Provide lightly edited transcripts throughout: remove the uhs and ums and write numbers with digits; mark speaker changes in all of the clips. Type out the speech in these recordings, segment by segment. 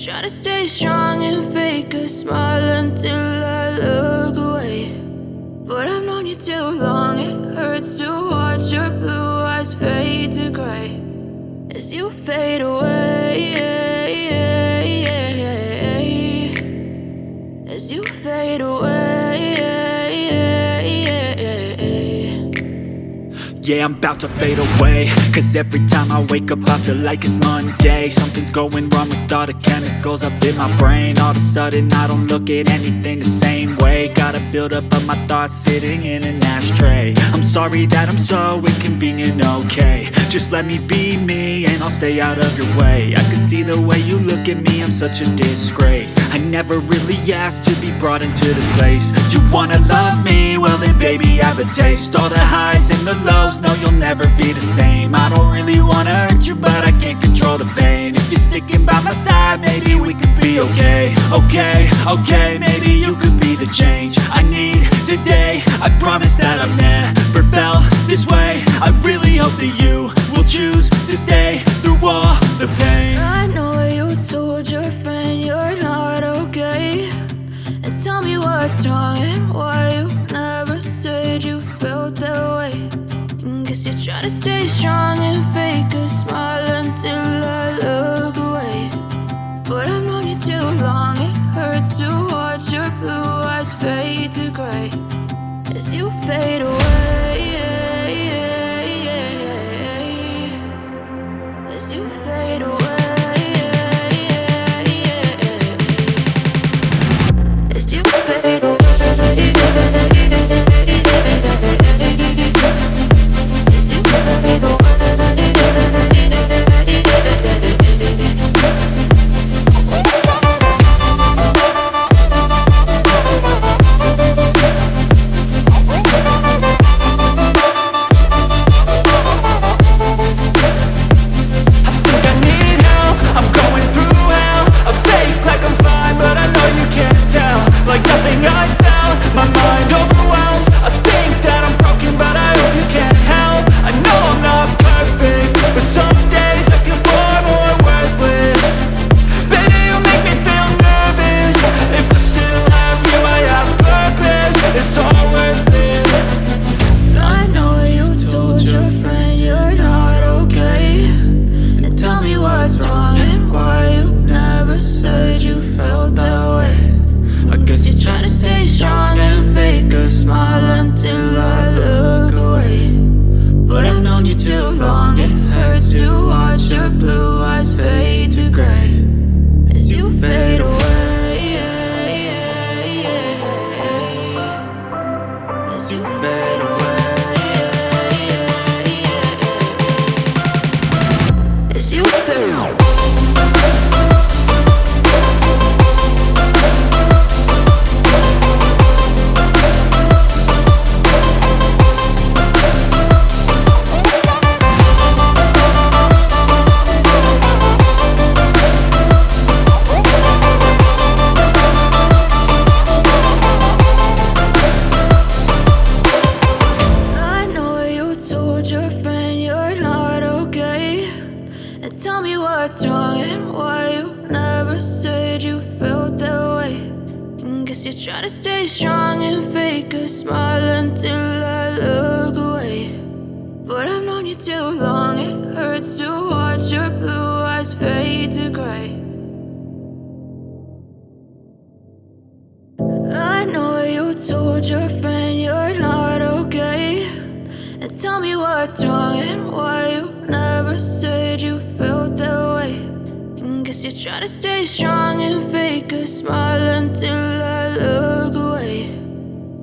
Speaker 1: try to stay strong and fake a smile until I look away. But I've known you too long, it hurts to watch your blue eyes fade to gray as you fade away, as you fade away.
Speaker 2: Yeah, I'm about to fade away, cause every time I wake up I feel like it's Monday. Something's going wrong with all the chemicals up in my brain. All of a sudden I don't look at anything the same way. Gotta build up of my thoughts sitting in an ashtray. I'm sorry that I'm so inconvenient, okay. Just let me be me and I'll stay out of your way. I can see the way you look at me, I'm such a disgrace. I never really asked to be brought into this place. You wanna love me? Well then baby have a taste. All the highs and the lows, no, you'll never be the same. I don't really wanna hurt you, but I can't control the pain. If you're sticking by my side, maybe we could be okay. Okay, maybe you could be the change I need today. I promise that I've never felt this way. I really hope that you will choose to stay through all the pain.
Speaker 1: I know you told your friend you're not okay, and tell me what's wrong and why you never said you felt that way. Guess you're trying to stay strong and fake a smile until I look away. But I've known you too long, it hurts to watch your blue eyes fade to gray as you fade away, as you fade away, as you fade away. Tell me what's wrong and why you never said you felt that way. Guess you're trying to stay strong and fake a smile until I look away. But I've known you too long, it hurts to watch your blue eyes fade to gray. I know you told your friend you're not okay, and tell me what's wrong and why you never said you felt that way. Guess you're trying to stay strong and fake a smile until I look away.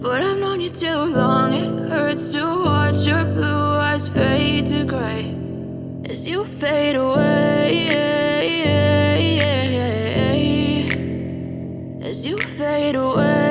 Speaker 1: But I've known you too long, it hurts to watch your blue eyes fade to gray as you fade away, as you fade away.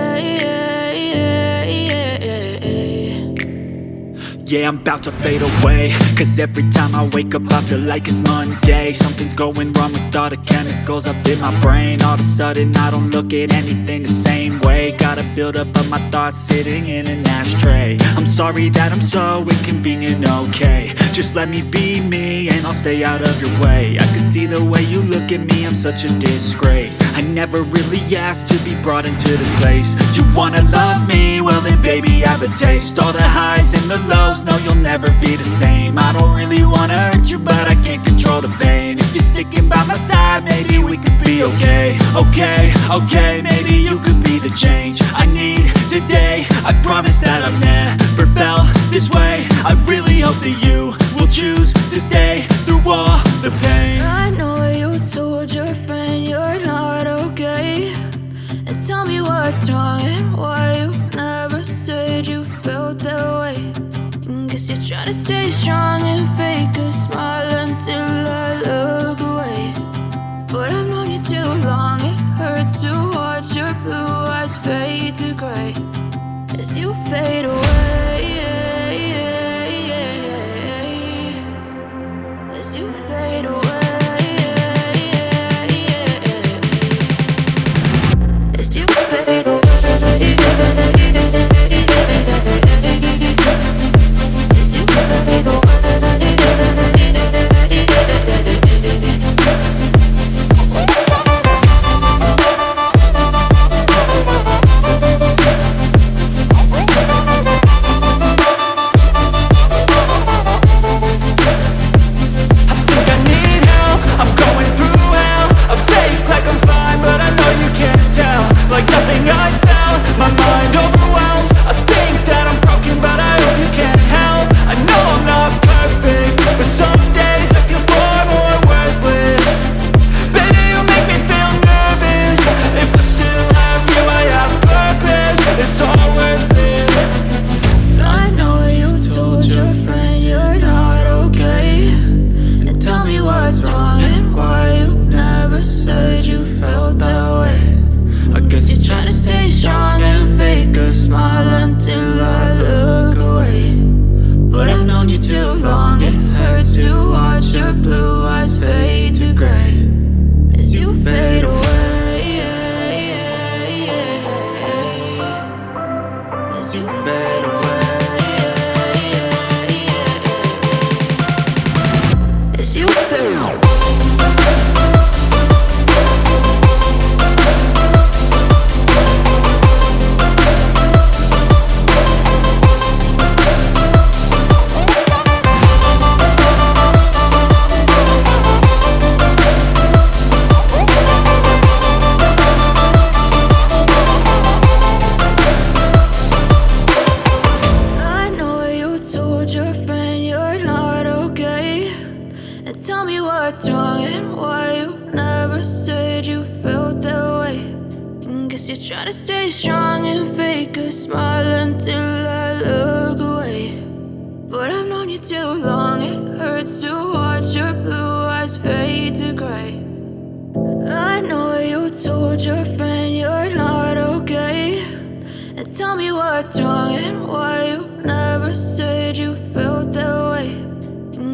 Speaker 2: Yeah, I'm about to fade away, cause every time I wake up I feel like it's Monday. Something's going wrong with all the chemicals up in my brain. All of a sudden I don't look at anything the same way. Gotta build up of my thoughts sitting in an ashtray. I'm sorry that I'm so inconvenient, okay. Just let me be me and I'll stay out of your way. I can see the way you look at me, I'm such a disgrace. I never really asked to be brought into this place. You wanna love me? Well then baby, have a taste. All the highs and the lows, no you'll never be the same. I don't really wanna hurt you, but I can't control the pain. If you're sticking by my side, maybe we could be okay. Okay, maybe you could be the change I need today. I promise that I've never felt this way. I really hope that you will choose to stay through all the pain.
Speaker 1: I know you told your friend you're not okay, and tell me what's wrong and why you never said you felt that way. And guess you're trying to stay strong and fake a smile until I look away. But I've known you too long, it hurts to watch your blue eyes fade to gray as you fade away. As you fade away. As you fade away. As you fade away.
Speaker 2: Like nothing I found, my mind overwhelms. I think that I'm broken, but I hope you can't help. I know I'm not perfect, but some days I feel far more worthless. Baby, you make me feel nervous. If I still have you, I have purpose. It's all worth it.
Speaker 1: I know you told your friend you're not okay, and tell me what's wrong and why you never said you felt that way. I guess you're trying to stay strong and fake a smile until I look away. But I've known you too long, it hurts to watch your blue eyes fade to gray as you fade away. As you fade away. As you fade away. Tell me what's wrong and why you never said you felt that way. And guess you're trying to stay strong and fake a smile until I look away. But I've known you too long, it hurts to watch your blue eyes fade to gray. I know you told your friend you're not okay, and tell me what's wrong and why you never said you felt that way.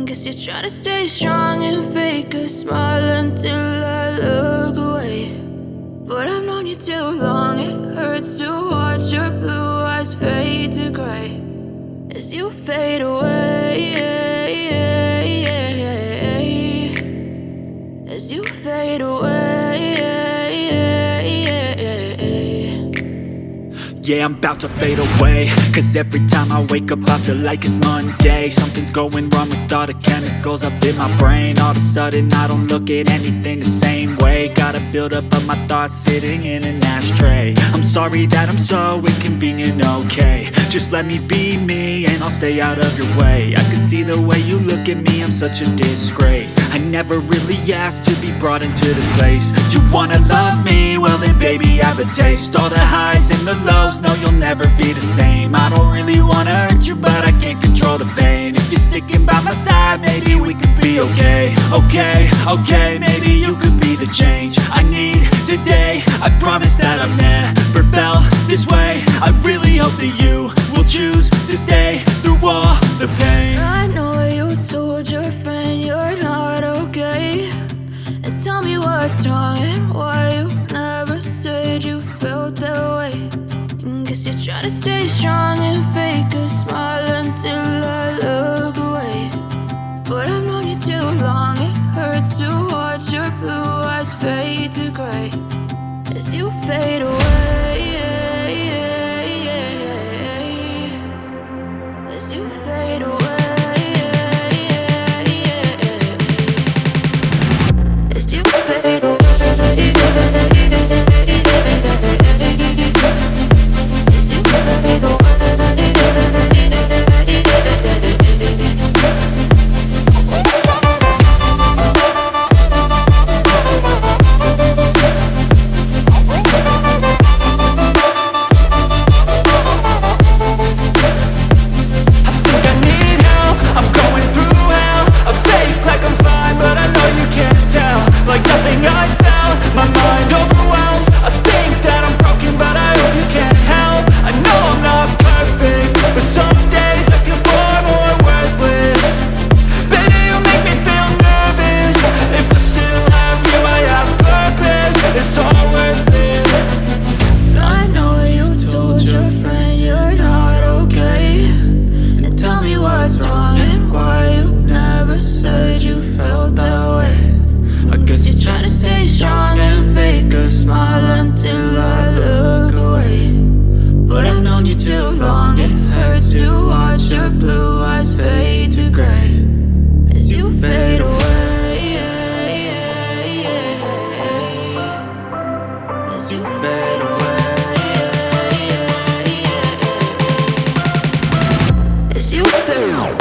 Speaker 1: Guess you're trying to stay strong and fake a smile until I look away. But I've known you too long, it hurts to watch your blue eyes fade to gray as you fade away. As you fade away.
Speaker 2: Yeah, I'm about to fade away, cause every time I wake up I feel like it's Monday. Something's going wrong with all the chemicals up in my brain. All of a sudden I don't look at anything the same way. Gotta build up of my thoughts sitting in an ashtray. I'm sorry that I'm so inconvenient, okay. Just let me be me and I'll stay out of your way. I can see the way you look at me, I'm such a disgrace. I never really asked to be brought into this place. You wanna love me? Well then baby, have a taste. All the highs and the lows, no you'll never be the same. I don't really wanna hurt you, but I can't control the pain. If you're sticking by my side, maybe we could be okay. Okay, maybe you could be the change I need today. I promise that I've never felt this way. I really hope that you will choose to stay through all the pain.
Speaker 1: I know you told your friend you're not okay, and tell me what's wrong and why you never said you felt that way. And guess you're trying to stay strong and fake a smile until I look away. blue eyes fade to gray as you fade away. As you fade away. As you fade away. As you fade away.
Speaker 2: Like nothing I found, my mind overwhelms. I think that I'm broken, but I hope you can't help. I know I'm not perfect, but some days I feel far more worthless. Baby, you make me feel nervous. If I still have you, I have purpose. It's all worth it.
Speaker 1: I know you told your friend you're not okay, and tell me what's wrong and why you never said you felt that way. I guess you're trying to stay strong and fake a smile until I look away. But I've known you too long, it hurts to watch your blue eyes fade to gray as you fade away. As you fade away. As you fade away.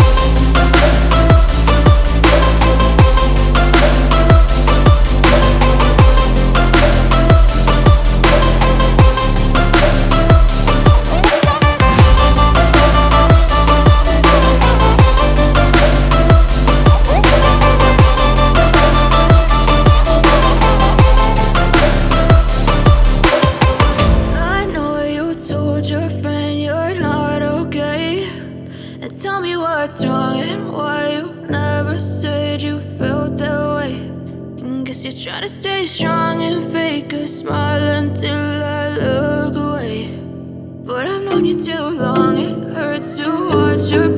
Speaker 1: Your friend you're not okay, and tell me what's wrong and why you never said you felt that way. And guess you're trying to stay strong and fake a smile until I look away. But I've known you too long, it hurts to watch your